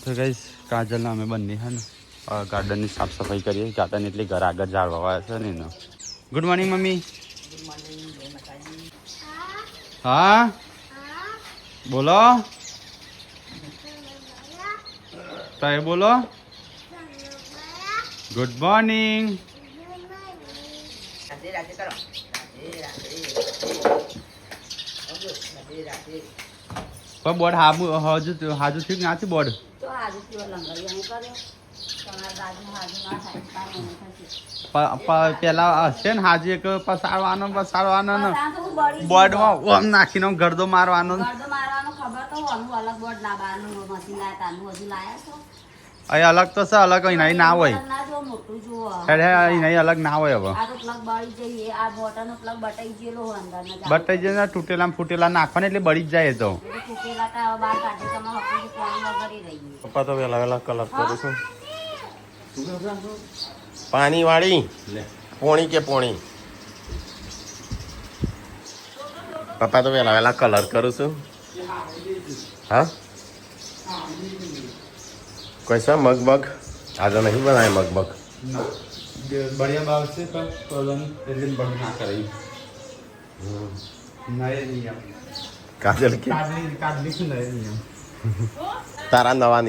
તો ગાઈસ કાજલના અમે બંને હે ને ગાર્ડનની સાફ સફાઈ કરીએ. ગાર્ડન એટલે ઘર આગળ ઝાડ વાવાયા છે ને એનો. Good morning mummy. હા બોલો. સાહેબ બોલો. Good morning. બોર્ડ હાજુ હાજુ થયું નાથી બોર્ડ પેલા હશે ને હાજી એક પસાડવાનો બોર્ડમાં ઓમ નાખીને ગરદો મારવાનો. અહીં અલગ તો છે અલગ અહીં ના હોય અહીં અલગ ના હોય. હવે બટાઈ જાય તૂટેલા ફૂટેલા નાખવાને એટલે બળી જ જાય. તો પપ્પા તો વેલા વેલા કલર કરું છું. પાણી વાળી પોણી કે પોણી. પપ્પા તો વેલા વેલા કલર કરું છું. હા કોઈ સા મગબગ આજે નહીં બનાય મગબગ. बढ़िया बात से प्रॉब्लम એટલે બગ ના કરે. નયે નિયમ કાજલ કે કાજલી શું નયે નિયમ તારા નવા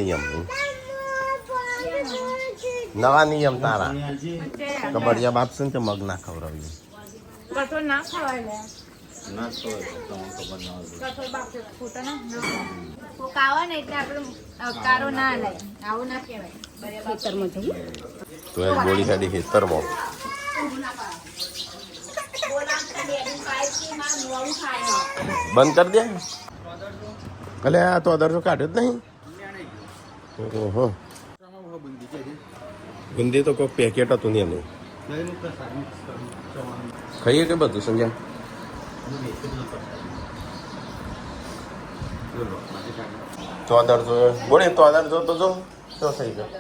નિયમ તારા તો બઢિયા બાપ છે ને તે મગ ના ખવડાવ્યું. કઠોળ ના ખવાય લે ના તો તમને ખબર ના હોય. કઠોળ બાપ ફૂટા ના ફૂકાવા ને એટલે આપણે અકારો ના લે આવું ના કહેવાય. ખેતરમાં જઈએ તો એ ગોળી કાઢી ખેતરમાં બંધ કરી દે. એટલે આ તો અદર કાઢ્યો જ નહીં. ઓહો બુંદી તો કોઈ પેકેટ હતું નહીં એનું. ખાઈએ કે બધું સંજય. તો અદર જો બોલે તો અદર જો તો જો શું થઈ ગયો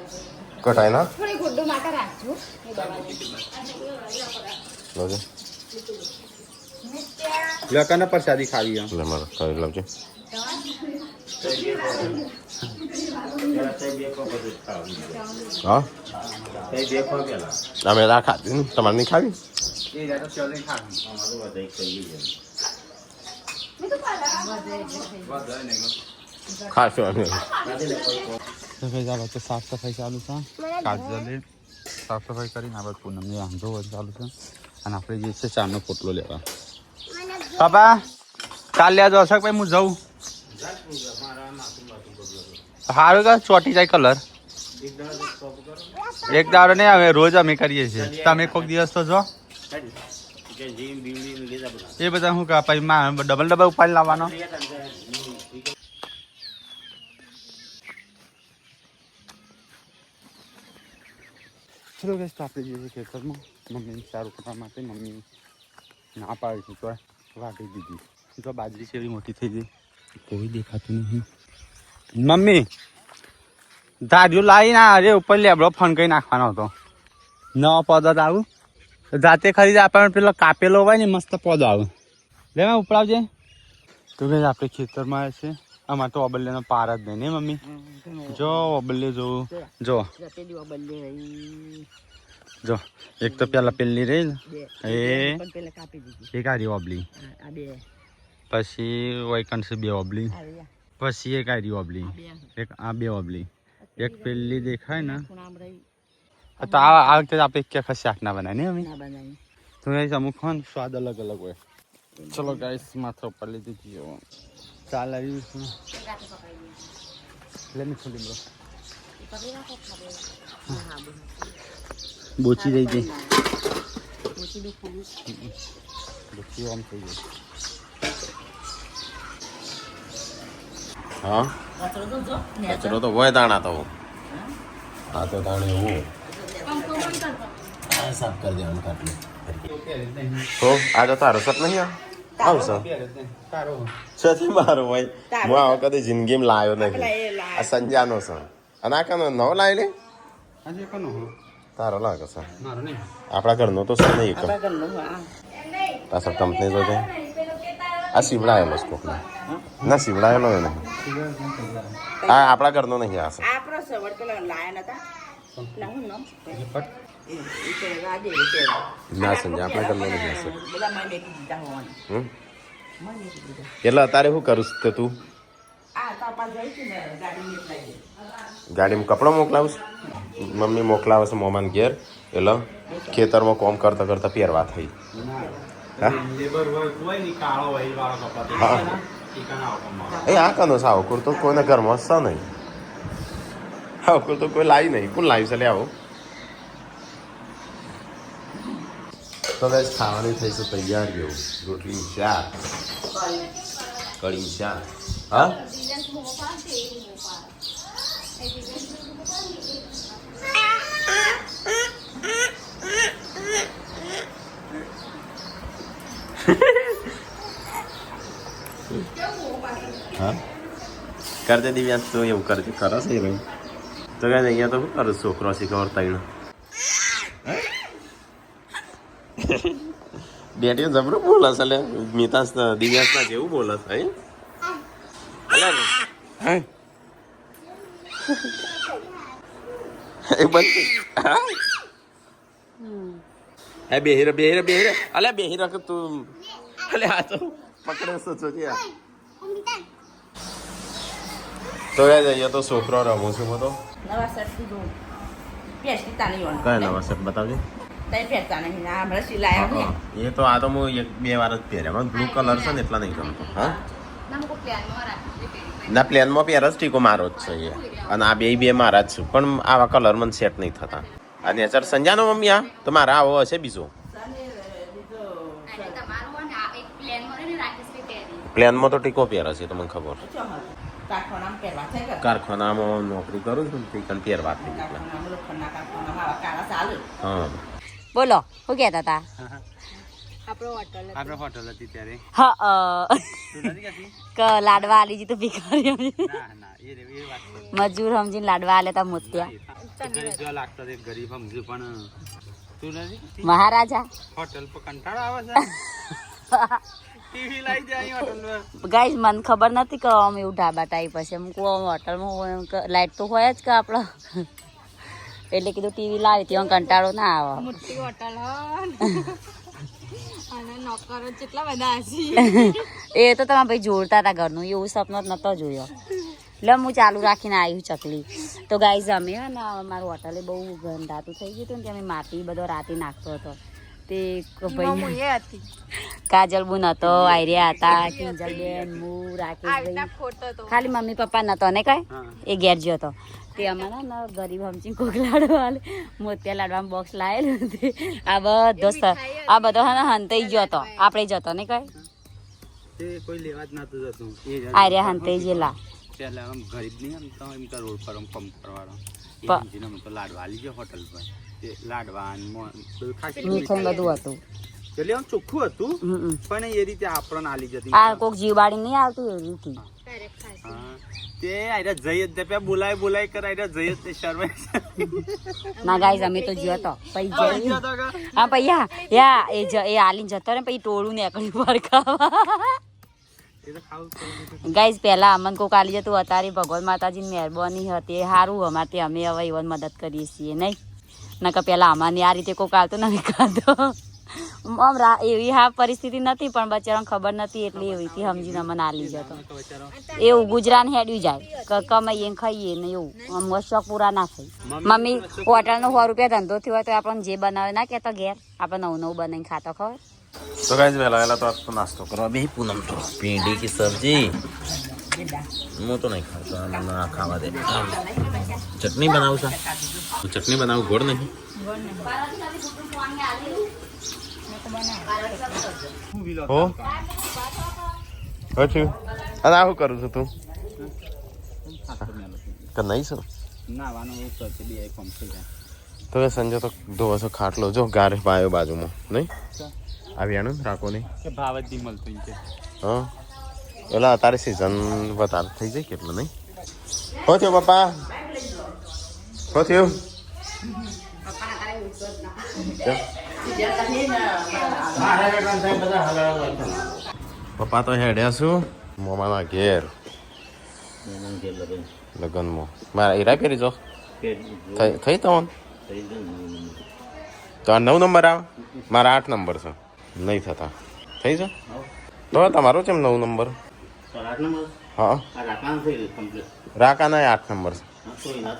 કટાય ના થોડી ગુડ્ડુ માટે રાખજો. લકાને પ્રસાદી ખાવી એમ એટલે મારે કરી લાવજો. હા અમે રા ખાધી ને તમારે નહીં ખાવી. ખાશો અમે તો સાફ સફાઈ ચાલુ છે. કાજલે સાફ સફાઈ કરીને આપણે પૂનમને વાંધો ચાલુ છે. અને આપણે જે છે ચાનો પોટલો લેવા. પાપા કાલ લે જશો ભાઈ હું જઉં. સારું કે ચોટી જાય કલર. એક દાડો નહીં આવે રોજ અમે કરીએ છીએ. તમે કોઈક દિવસ તો જો એ બધા શું કહે પછી ડબલ ઉપાડી લાવવાનો. ચલો ગેસ તો આપણે જઈએ ખેતરમાં મમ્મીને સારું કરવા માટે. મમ્મી ના પાડી છે તો વાટી દીધી. તો બાજરી છે એવી મોટી થઈ ગઈ કોઈ દેખાતું નહીં. મમ્મી ધાર્યું લાવી ના અરે ઉપર લેબડો ફોન કરી નાખવાનો હતો. નવો પૌધો આવું જાતે ખરીદે આપણને પેલો કાપેલો હોય ને મસ્ત પૌધો આવે લે ઉપડાવજે. તો ગઈ આપણે ખેતરમાં આવે છે. આમાં તો ઓબલ્યાનો પાર જ નહીં ને મમ્મી. જો ઓબલ્યો જોવું જો જો એક તો પેલા પેલી રહી ને એક આ રહી ઓબલી. પછી વૈકંઠ છે બે ઓબલી. પછી એક આ રહી ઓબલી. એક આ બે ઓબલી. એક પેલી દેખાય ને તો આ વખતે આપણે એક શાક ના બનાય ને અમે તો અમુક હોય ને સ્વાદ અલગ અલગ હોય. ચલો ગાઈસ માથા ઉપર લીધી હતી ચાલ આવી લે મીઠું લીમડો બોચી રહી ગઈ. બોચી આમ થઈ ગઈ. હા કચરો તો હોય દાણા તો હા તો દાણે એવું સાફ કરી દેવાનું કાટલું. તો આજે તારો સત નહીં આવશે સથી મારો ભાઈ હું આ વખતે જિંદગીમાં લાવ્યો નહીં. આ સંજાનો છે અને આ કનો નવો લાવી લે તારો લાગે છે. આપણા ઘરનો તો છે નહીં પાછળ કંપની જો આ શિવડાયેલો છે કોકને ના સીવડાયેલો એ નહીં આ આપણા ઘરનો નહીં આ આપણો સવડ પેલા લાયા નતા પેલા હું નામ ના સંજય આપણા ઘરનો નહીં હશે બધા મને મેકી દીધા હોવાનું મને મેકી દીધા એટલે અત્યારે શું કરું છું તું આ તાપા જઈ છે ને ગાડી નીકળાઈ ગઈ ગાડીમાં કપડાં મોકલાવું મમ્મી મોકલાવે છે મોમાન ઘેર એટલે ખેતરમાં કોમ કરતા કરતા પહેરવા થઈ હા એ આ કનો છે આવો કુર્તો કોઈને ઘરમાં છે નહીં આવો કુર્તો કોઈ લાવી નહીં કોણ લાવી છે લે આવો તો બસ ખાવાની થઈ છે તૈયાર જેવું રોટલી શાક કઢી શાક હા હા કરજે દિવ્યાંશ તો એવું કરજે ખરા છે ભાઈ તો કાંઈ અહીંયા તો શું કરું છોકરો શીખવર તૈણ બેટીઓ જબરું બોલે છે લે મિતાંશ દિવ્યાંશના જેવું બોલે છે એ બંધ હે બેહીરા બેહીરા બેહીરા અલ્યા બેહીરા કે તું અલે આ તો પકડે છે જોજે તો યાર અહીંયા તો છોકરો રમું છું તો નવા શર્ટ થી જો પેસ્ટી તાની ઓન કયા નવા શર્ટ બતાવજે તઈ પહેરતા નહીં આ હમણાં સિલાયા ને એ તો આ તો હું એક બે વાર જ પહેર્યા બ્લુ કલર છે ને એટલા નહીં ગમતો હા ના પ્લેનમાં પહેર જ ટીકો મારો જ છે એ અને આ બે મારા જ છે પણ આવા કલર મને સેટ નહીં થતા અને સર સંજાનો મમ્મી આ તો મારા આવો હશે બીજો પ્લેનમાં તો ટીકો પહેરે છે તો મને ખબર કારખાનામાં પહેરવા થઈ ગયા કારખાનામાં નોકરી કરું છું ને તે પહેરવા થઈ ગઈ કારખાનામાં લોખંડના કારખાનામાં આવા કાળા ચાલે હા બોલો શું કહેતા હતા આપણે હોટલ હતી ત્યારે હા તું નથી કહેતી? લાડવા આલી જી તો ભિખારી ના ના એ વાત છે. મજૂર સમજીને લાડવા આલે તા મોત્યા ગરીબ જેવા લાગતા તે ગરીબ સમજુ પણ તું નથી કહેતી? મહારાજા હોટલ પર કંટાળો આવે છે ટીવી લાવી દે અહીં હોટલમાં ગાઈસ મને ખબર નથી કે આમ એવું ઢાબા ટાઈપ હશે એમ કહું હોટલમાં લાઈટ તો હોય જ કે આપણે એટલે કીધું ટીવી લાવી ત્યાં કંટાળો ના આવે મોટી હોટલ અને નોકરો કેટલા બધા હશે એ તો તમે ભાઈ જોડતા હતા ઘરનું એવું સપનો જ નતો જોયો એટલે હું ચાલુ રાખીને આવ્યું ચકલી તો ગાઈઝ અમે હે ને મારું હોટલે બહુ ગંધાતું થઈ ગયું હતું ને કે અમે માટી બધો રાતે નાખતો હતો તે ભાઈ એ હતી કાજલ બુન હતો આર્યા હતા કિંજલબેન હું રાકેશભાઈ ખોટો તો ખાલી મમ્મી પપ્પા નતો ને કઈ એ ઘેર જ્યો હતો તે અમારા ને ગરીબ હમચી કોક લાડવા આલે મોતિયા લાડવાનું બોક્સ લાયેલું આ બધો હા હંતાઈ ગયો હતો આપણે જતો ને કઈ તે કોઈ લેવા જ નતું જતું આર્યા હંતાઈ ગયેલા પેલા આમ ગરીબ નહીં આમ તો એમ તો રોડ પર આમ પંપ કરવાનો એ તો લાડવા આલી ગયો હોટલ પર તે લાડવા ને બધું ખાસી મીઠાઈ બધું હતું એટલે આમ ચોખ્ખું હતું પણ એ રીતે આપણને આલી જતી આ કોક જીવવાડી નહીં આવતું એવી રીતે હા તે આયરા જઈ જ દે બોલાય કર આયરા જઈ જ તે શર્માય ના ગાઈઝ અમે તો જ્યો તો પછી જઈ હા પૈયા યા એ આલીને જતો ને પછી ટોળું નીકળ્યું ભરખાવા એ તો ખાવું ગાઈઝ પહેલા અમન કોક આલી જતું અત્યારે ભગવાન માતાજીની મહેરબાની હતી એ સારું અમારે અમે હવે એવા મદદ કરીએ છીએ નહીં નકર પહેલા અમારી આ રીતે કોક આવતો નથી ખાતો આમ એવી હા પરિસ્થિતિ નથી પણ બચારાને ખબર નથી એટલે એવી સમજીને અમને આલી જતો એવું ગુજરાન હેડ્યું જાય કમાઈએ ને ખાઈએ ને એવું આમ શોખ પૂરા ના થઈ મમ્મી હોટલનો 100 રૂપિયા ધંધો થયો હોય તો આપણને જે બનાવે ના કહેતો ઘેર આપણે નવું બનાવીને ખાતો ખબર તો ગાઈસ વહેલા તો આજ તો નાસ્તો કરવા બે પૂનમ તો ભીંડી की सब्जी હું તો નહીં ખાતો ના ખાવા દે ચટણી બનાવું છું ચટણી બનાવું ગોળ નહીં હો અચ્છા અને આવું કરું છું તું કે નહીં શું નાવાનું એવું બે ફોર્મ થઈ જાય તો એ સંજય તો ધોવો છો ખાટલો જો ગારે પાયો બાજુમાં નહીં આવ્યાનું રાખો નહીં કે ભાવ જ નહીં મળતું છે હા એટલે અત્યારે સિઝન વધારે થઈ જાય કેટલું નહીં હો થયો પપ્પા હો થયું પપ્પા તો હેડ્યા છું મોમાના ઘેર લગ્નમાં મારા હીરા પહેરી જો થઈ તો તો આ 9 નંબર આવે મારા 8 નંબર છે નહીં થતા થઈ છે તો તમારો છે 9 નંબર હા રાકાના 8 નંબર છે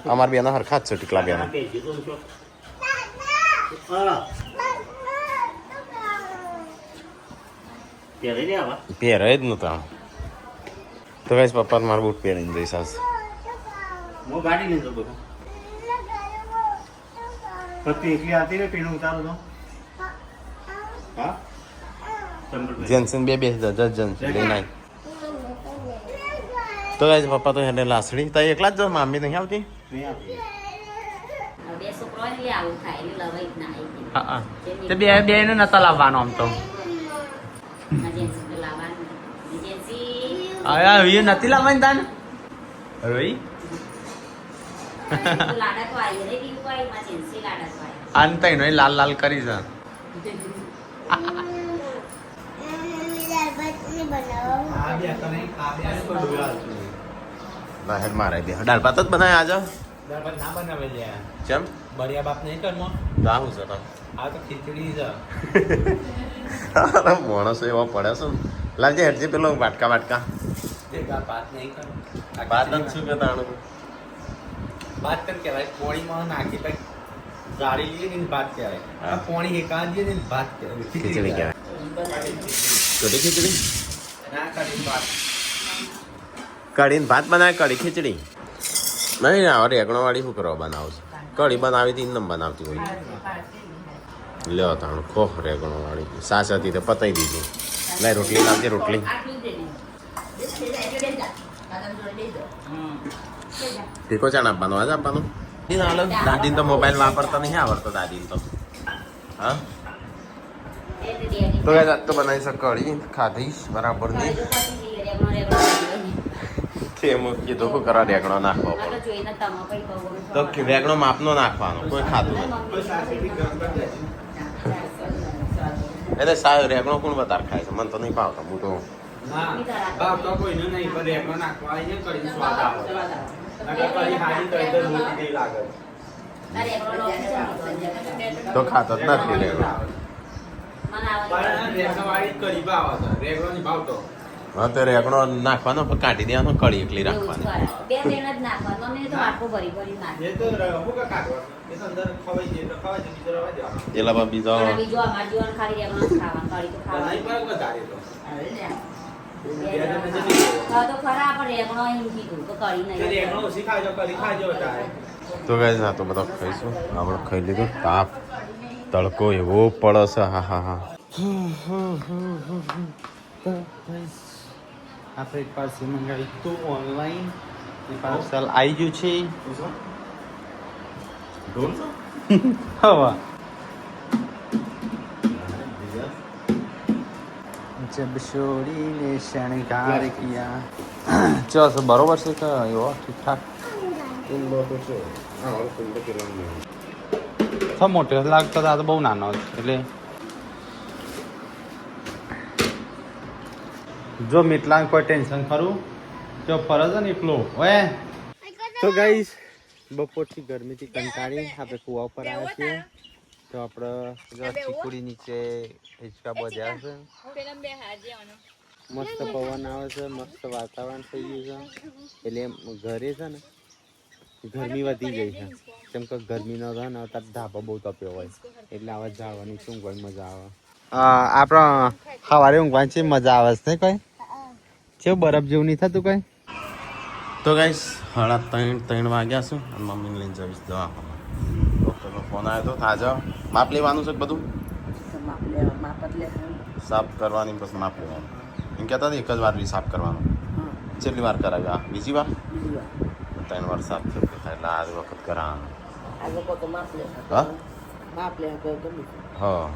અમારા બેના હરખા જ છે ટીકલા બેના પહેરાય જ નતા તો કઈ પપ્પા મારા બૂટ પહેરીને જઈશ આજ હું ગાડી નહીં જતો પત્તી એકલી આતી ને પીણું ઉતારો તો હા જેન્સન બે જન્સ લઈને આવી તો કઈ પપ્પા તો હેડે લાસડી તો એકલા જ જો મામી નહીં આવતી બે છોકરો એટલે આવું થાય એટલે લવાઈ જ ના આવી હા તે બે ને નતા લાવવાનો આમ તો એજન્સી તો લાવવાનું એજન્સી આયા એ નથી લાવવાની તાન રોઈ લાડા તો આવી રે દીવું કોઈ એજન્સી લાડા તો આવી આન તઈ નો લાલ લાલ કરી છે હેડ મારે દે દાળ ભાત જ બનાય આજે દાળ ભાત ના બનાવે લે ચમ બરિયા બાપ નહીં કરમો દાહું છે તો આ તો ખીચડી છે માણસો એવા પડે છે ને લાલજી હેડજે પેલો વાટકા વાટકા ભાત નહીં કર ભાત જ શું કે તાણું ભાત કર કહેવાય પોણીમાં નાખી પછી ગાળી લઈએ ને ભાત કહેવાય આ પોણી એકા દઈએ ને ભાત કહેવાય ખીચડી કહેવાય કઢી ખીચડી ના કરી ભાત કઢીને ભાત બનાવે કઢી ખીચડી નહીં ના રેગણો વાળી શું કરવા બનાવું છે કઢી બનાવી હતી ઇન્દમ બનાવતી હોય લ્યો તાણું ખો રેગણો વાળી સાસ હતી તો પતાવી દીધી લાય રોટલી લાવજે રોટલી ટીકો ચાણ આપવાનો આજે આપવાનો દાદીને તો મોબાઈલ વાપરતા નહીં આવડતો દાદીને તો હા તો કઈ જાત તો બનાવી છે કઢી ખાધીશ બરાબર નહીં એમ કીધું શું કરવા રેગણો નાખવો તો રેગણો માપનો નાખવાનો કોઈ ખાતું નથી એટલે સાહેબ રેગણો કોણ વધારે ખાય છે મને તો નહીં ભાવતો હું તો ભાવતો કોઈને નહીં પણ રેગણો નાખવા આવીને કરીને સ્વાદ આવે કઢી ખાલી તો એકદમ મોટી લાગે તો ખાતો જ નથી રેગણો પણ રેગણવાળી કઢી ભાવ હતો રેગણો નહીં ભાવતો હા તો રેગણો નાખવાનો પણ કાઢી દેવાનો કઢી એકલી રાખવાની બે બેન જ નાખવાનું અમે તો આટલું ભરી ભરી નાખી એ તો મુકા કાઢવા એ તો અંદર ખવાઈ જાય તો ખવાઈ જાય બીજો રવા દેવાનો એટલે બાબા બીજો બીજો અમાર જીવન ખાલી રહેવાનું ખાવાનું કઢી તો નહીં ખાવાનું પર વધારે તો હા તો ખરા પણ રેગણો એમ કીધું તો કઢી નહીં રેગણો ઓછી ખાજો કઢી ખાજો તારે તો ગાઈસ ના તો બધા ખાઈશું આપણે ખાઈ લીધું તાપ તડકો એવો પડે છે હા હા હા આપણે પાર્સલ મંગાવી તો ઓનલાઈન પાર્સલ આવી ગયું છે હવા જબ છોડીને શણગાર કિયા ચસ બરોબર છે કે એવો ઠીકઠાક મોટો લાગતો આ તો બહુ નાનો એટલે જો મીટલા કોઈ ટેન્શન ખરું જો ફરજ ને એકલો ઓય તો ગાઈસ બપોરથી ગરમીથી કંટાળી આપણે કુવા ઉપર આવ્યા છીએ તો આપણે ચીકુડી નીચે હિંચકા બોધ્યા છે મસ્ત પવન આવે છે મસ્ત વાતાવરણ થઈ ગયું છે એટલે ઘરે છે ને ગરમી વધી ગઈ છે કેમ કે ગરમીનો રહે ને અત્યારે ધાબો બહુ તપ્યો હોય એટલે આવા જવાની શું કોઈ મજા આવે આપણા સવારે ઊંઘવાની છે મજા આવે છે કઈ છે બરફ જેવું નહીં થતું કઈ તો ગાઈસ 3:30 વાગ્યા છે અને મમ્મીને લઈને જઈશ દવાખાને ડૉક્ટરનો ફોન આવ્યો તો તાજા માપ લેવાનું છે બધું સાફ કરવાની બસ માપ લેવાનું એમ કહેતા હતા એક જ વાર સાફ કરવાનું કેટલી વાર કરાવ્યા બીજી વાર 3 વાર સાફ થયું એટલે આ વખત કરાવવાનું હા હા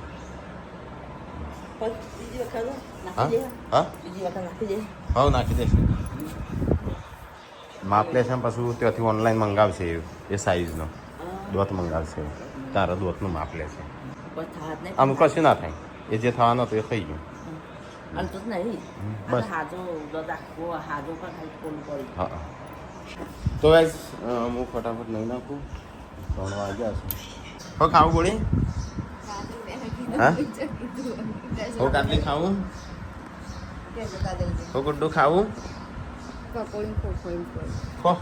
હા નાખી દઈશ માપ લે છે પછી ત્યાંથી ઓનલાઈન મંગાવશે એ સાઈઝનો દોત મંગાવશે તારા દોતનું માપ લે છે આમ કશું ના થાય એ જે થવાનું હતું એ થઈ ગયું અંતુસ નહીં બસ. હાજો રાખવો હાજો પણ ખાલી ફોન કરી હા તો ગાઈસ હું ફટાફટ લઈ નાખું 3 વાગ્યા છે હો ખાવું બોલી હા હો કાટલી ખાવું હો ગુડ્ડુ ખાવું ખો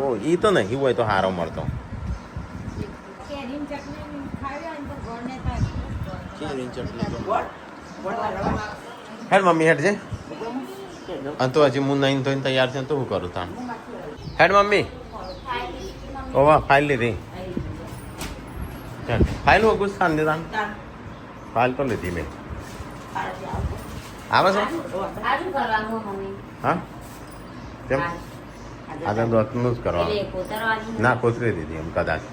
ઓ ઈ તો નહીં હોય તો હારો મળતો હેડ મમ્મી હેડ છે અને તો હજી હું નહીં ધોઈને તૈયાર છે તો હું કરું તાણ હેડ મમ્મી ઓ વાહ ફાઇલ લીધી ફાઇલ વગું સ્થાન લીધા ફાઇલ તો લીધી મેં આવે છે હા કેમ આજે દોતનું જ કરવાનું ના કોતરી દીધી એમ કદાચ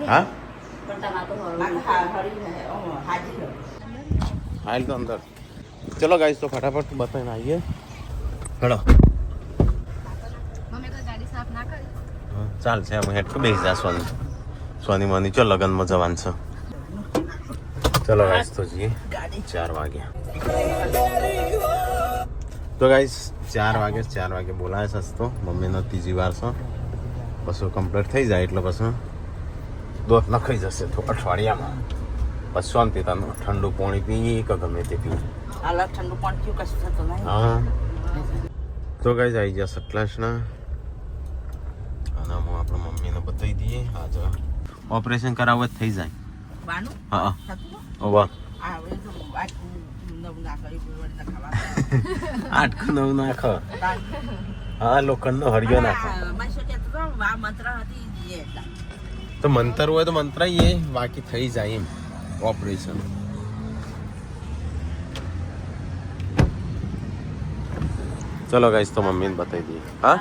હા ફાઇલ તો અંદર ચલો ગાઈસ તો ફટાફટ બતાવીને આવીએ હેડો ચાલશે અમે હેઠ બેસી જા સોની મની ચો લગનમાં જવાનું છે ચલો ગાઈસ તો જઈએ 4 વાગ્યા તો ગાઈસ 4 વાગે બોલાય છે તો મમ્મીનો ત્રીજી વાર છે બસો કમ્પ્લીટ થઈ જાય એટલે પછી દોત નખાઈ જશે તો અઠવાડિયામાં બસ શાંતિ તને ઠંડુ પાણી પી કે ગમે તે પી અલગ ઠંડુ પણ થયું કશું થતું નહીં હા તો ગાઈસ આવી ગયા સટલાસના અને હું આપણા મમ્મીને બતાવી દઈએ આજે ઓપરેશન કરાવવું જ થઈ જાય બાનું હા થતું વાહ આવડે તો નવું ના કરી વળી ખાવા 8 9 નાખ હા લોખંડનો હરિયો નાખ માસી કે તો વા મંત્ર હતી એ તો મંતર હોય તો મંત્ર એ બાકી થઈ જાય એમ ઓપરેશન ચલો ગાઈસ તો મમ્મીને બતાવી દઈએ હા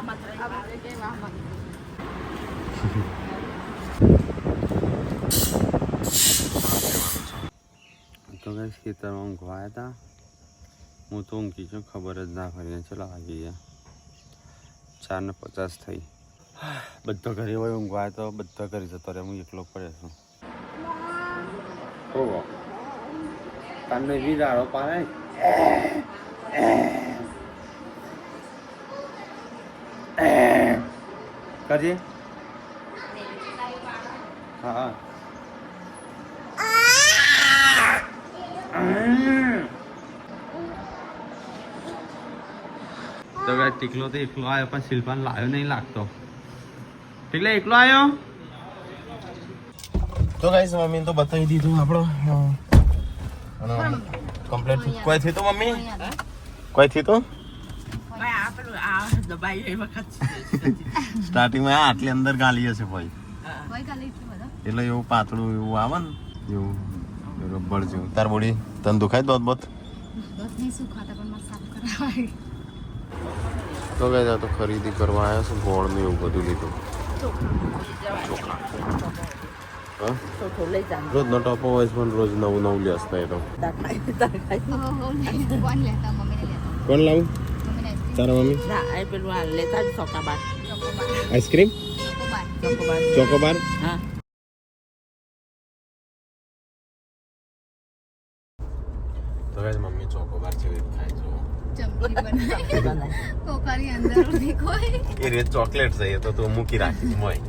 તો ગાઈસ ખેતરમાં ઊંઘવા આવ્યા હતા હું તો ઊંઘી છું ખબર જ ના પડી ચલો આવી ગયા 4:50 થઈ બધા ઘરે હોય ઊંઘવા તો બધા ઘરે જતો રહે હું એકલો પડે છું ઓહો તને વિદારો પાડે કરજે હા તો ગાય ટીકલો તો એકલો આવ્યો પણ શિલ્પાન લાવ્યો નહીં લાગતો ટીકલા એકલો આવ્યો તો ગાઈસ મમ્મી તો બતાવી દીધું આપણો કમ્પ્લીટ કોઈ થયું તો મમ્મી કોઈ થયું તો આ પેલું આ દબાઈ એ વખત સ્ટાર્ટિંગમાં આટલી અંદર ગાલી હશે ભાઈ એટલે એવું પાતળું એવું આવે ને એવું રબર જેવું તાર બોડી તને દુખાય દોત બોત તો ગયા તો ખરીદી કરવા આવ્યા છે ગોળ ને એવું બધું લીધું રોજ નો ટોપો હોય પણ રોજ નવું લેસ થાય તો કોણ લાવું તારા મમ્મી ના પેલું આ લેતા જ ચોકાબાર આઈસ્ક્રીમ ચોકોબાર હા તો ગાઈસ મમ્મી ચોકોબાર જેવી ખાય છે એ રેત ચોકલેટ છે એ તો તું મૂકી રાખી મોય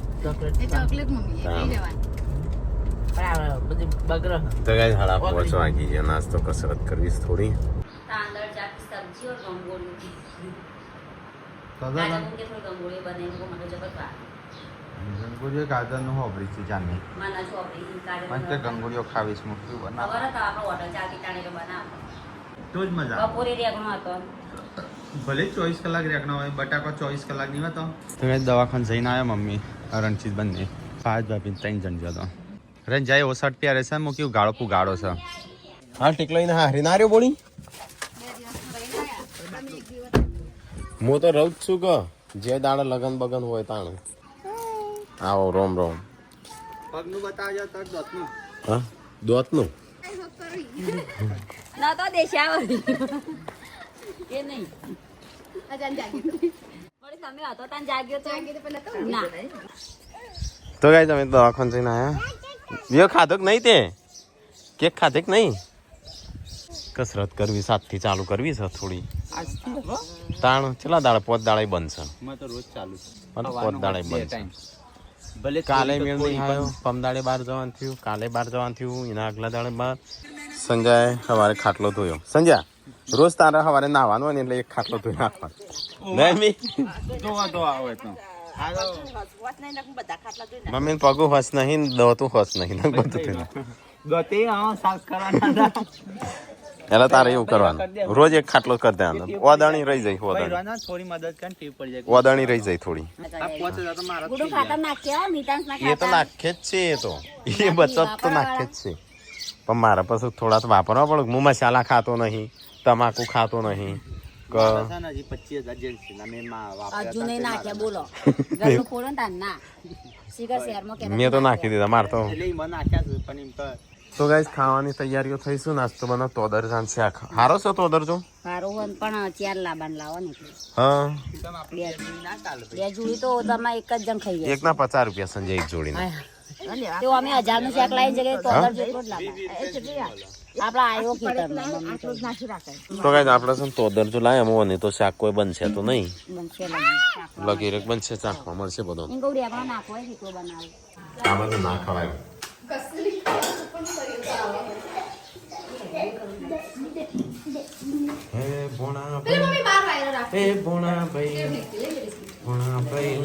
તો ગાઈસ હળા પહોંચો વાગી ગયા નાસ્તો કસરત કરવી થોડી ગંગોળીઓ ગાજરનું હોબરી છે જાની પણ તે ગંગોળીઓ ખાવીશ મૂક્યું બનાવ તો જ મજા ભલે 24 કલાક રેકનો હોય બટાકો 24 કલાક નહીં હતો તો મેં દવાખાને જઈને આવ્યા મમ્મી રણજીત બંને 5 ભાભી 3 જણ જતો રન જાય ઓ શર્ટ પહેરે છે મૂક્યું ગાળો પુગાડો છે હા ટીકલો ને હારી ના રહ્યો બોલી હું તો રહું જ છું કે જે દાડે લગન બગન હોય તાણ આવો રોમ રોમ પગનું બતાવજો તો દોતનું હા દોતનું ના તો દેશાવરી કે નહીં તમે હતો તાન જાગ્યો તો ના તો ગાઈસ અમે દવાખાને જઈને આયા યો ખાધો કે નહીં તે કેક ખાધે કે નહીં કસરત કરવી સાથથી ચાલુ કરવી છે થોડી આજથી હો તાણ કેટલા દાડે 5 દાડે બનશે માં તો રોજ ચાલુ અને 5 દાડે બનશે ભલે કાલે મેળ નહીં આવ્યો પમદાડે બહાર જવાનું થયું કાલે બહાર જવાનું થયું એના આગલા દાડે બહાર સંજય સવારે ખાટલો ધોયો સંજય રોજ તારે સવારે નાવાનું હોય ને એટલે એક ખાટલો ધોઈ નાખવાનો નહીં મી તો આવે તો વાત નહીં નાખું બધા ખાટલા જોઈને મમ્મી પગું હસ નહીં દોતું હસ નહીં બધું થયું ગતે આ સાફ કરવાના એટલે તારે એવું કરવાનું રોજ એક ખાટલો કરી દેવાનો ઓદાણી રહી જાય ઓદાણી પહેરવાના થોડી મદદ કરીને ટીપ પડી જાય ઓદાણી રહી જાય થોડી આ 5000 તો મારા ગુડું ખાતર નાખ્યા મીઠાશ ના એ તો નાખે જ છે એ તો એ બચત તો નાખે જ છે પણ મારા પાસે થોડા તો વાપરવા પડે હું મસાલા ખાતો નહીં તમાકુ ખાતો નહીં હજી 25000 જેલ છે ના મેં માં વાપર્યા હજુ નહીં નાખ્યા બોલો ઘરનું ફોડો ને તાર ના શીખર શહેરમાં કે મેં તો નાખી દીધા માર તો એટલે ઈ મને નાખ્યા છે પણ એમ તો ગાઈસ ખાવાની તૈયારીઓ થઈશું નાસ્તો બનાવ તોદર જાન શાક હારો છે તોદર જો સારું હોય પણ ચાર લાબાન લાવો ને એટલે હા ના ચાલે બે જોડી તો તમે એક જ જણ ખાઈ જાય એક ના 50 રૂપિયા સંજય એક જોડીને તો અમે 1000 નું શાક લાવી જગ્યાએ તો અદર જેટલો જ લાવવા આપડા આવ્યો ખેતરમાં મમ્મી તો નાખી રાખે તો ગાઈસ આપણે છે ને તોદર જો લાય અમો ને તો શાક કોઈ બનશે તો નહીં બનશે લાગી લગી રેક બનશે ચાખવા મળશે બધો ઇન ગૌડી આપણે નાખો હોય શીખવો બનાવે આ બધું ના ખવાય હે બોણા ભાઈ હે બોણા ભાઈ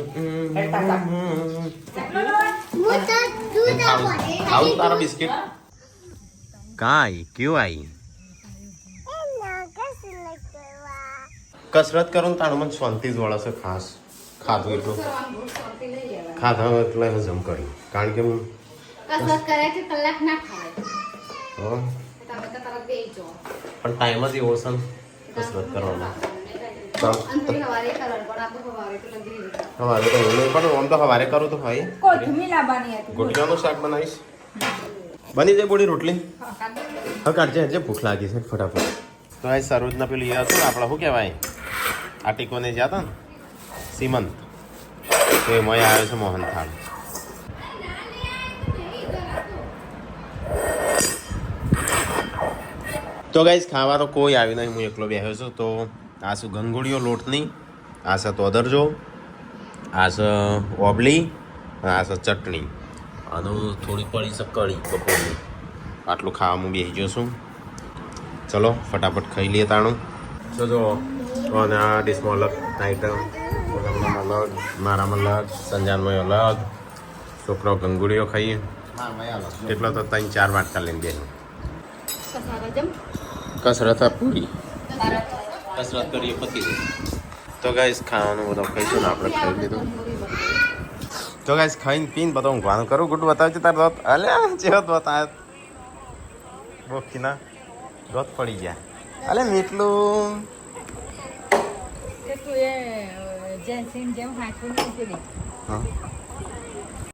આવું તારા બિસ્કિટ કાઈ ક્યું આઈ કસરત કરો ને તારું મને શાંતિ જ વળે છે ખાસ ખાધું એટલું ખાધા એટલે હજમ કર્યું કારણ કે હું કસરત કરે કે કલાક ના ખાય હં, તમે તો તરત બેજો પણ ટાઈમ જ એવો છે ને કસરત કરવાનો અંતરી હવારે કરવાનું પણ આપણે હવારે તો લગી દીધું સવારે તો એવું નહીં પણ આમ તો સવારે કરું તો ભાઈ કોથમીર લાવવાની હતી ગોટિયાનું શાક બનાવીશ બની જાય બોડી રોટલી હા કાઢજે હજે ભૂખ લાગી છે ફટાફટ તો આ સરોજના પેલું એ હતું ને આપણે શું કહેવાય આ ટીકોને જ્યાં હતા ને સીમંત તો એમાં આવ્યો છે મોહનથાળ તો ગાઈસ ખાવા તો કોઈ આવ્યું નહીં હું એકલો બેઠો છું તો આ શું ગંગોળીઓ લોટની આ છે તોદરજો આ છે ઓબલી અને આ છે ચટણી અને થોડી પડી છે કઢી બપોરની આટલું ખાવા હું બેસી ગયો છું ચલો ફટાફટ ખાઈ લઈએ તાણું તો જો અને આ ડિશમાં અલગ આઈટમ પોતામાં અલગ મારામાં અલગ સંજાનમાં અલગ છોકરો ગંગોળીઓ ખાઈએ એટલો તો 3-4 વાટકા લઈને બેસું કસરત પૂરી કસરત કરીએ પતી ગઈ તો ગાઈસ ખાવાનું બધું ખાઈશું ને આપણે ખાઈ લીધું તો ગાઈસ ખાઈને પીને બધું ઊંઘવાનું કરું ગુડ બતાવજો તાર દોત અલે જેવો દોત આ બોખીના દોત પડી ગયા અલે મીઠલું તું એ જેન્સિન જેમ હાથું નહીં હા